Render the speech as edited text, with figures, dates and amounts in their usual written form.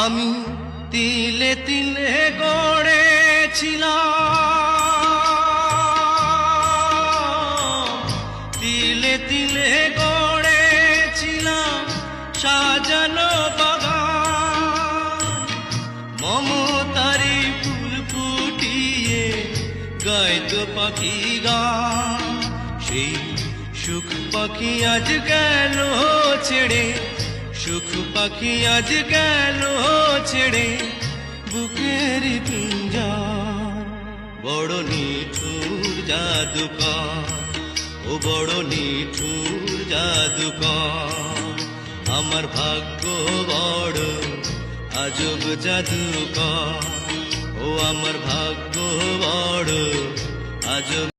আমি তিলে তিলে গড়েছিলাম, তিলে তিলে গড়েছিলাম সাজানো বাগান। মমতারি ফুল ফুটিয়ে গাইতো পাখি গান। সেই সুখ পাখি আজ গেল ছেড়ে, সুখ পাখি আজ গেল ছেড়ে বুকের পিঞ্জার। বড় নিঠুর জাদুকর, ও বড় নিঠুর জাদুকর। আমার ভাগ্য বড় আজব জাদুকর, ও আমার ভাগ্য বড় আজব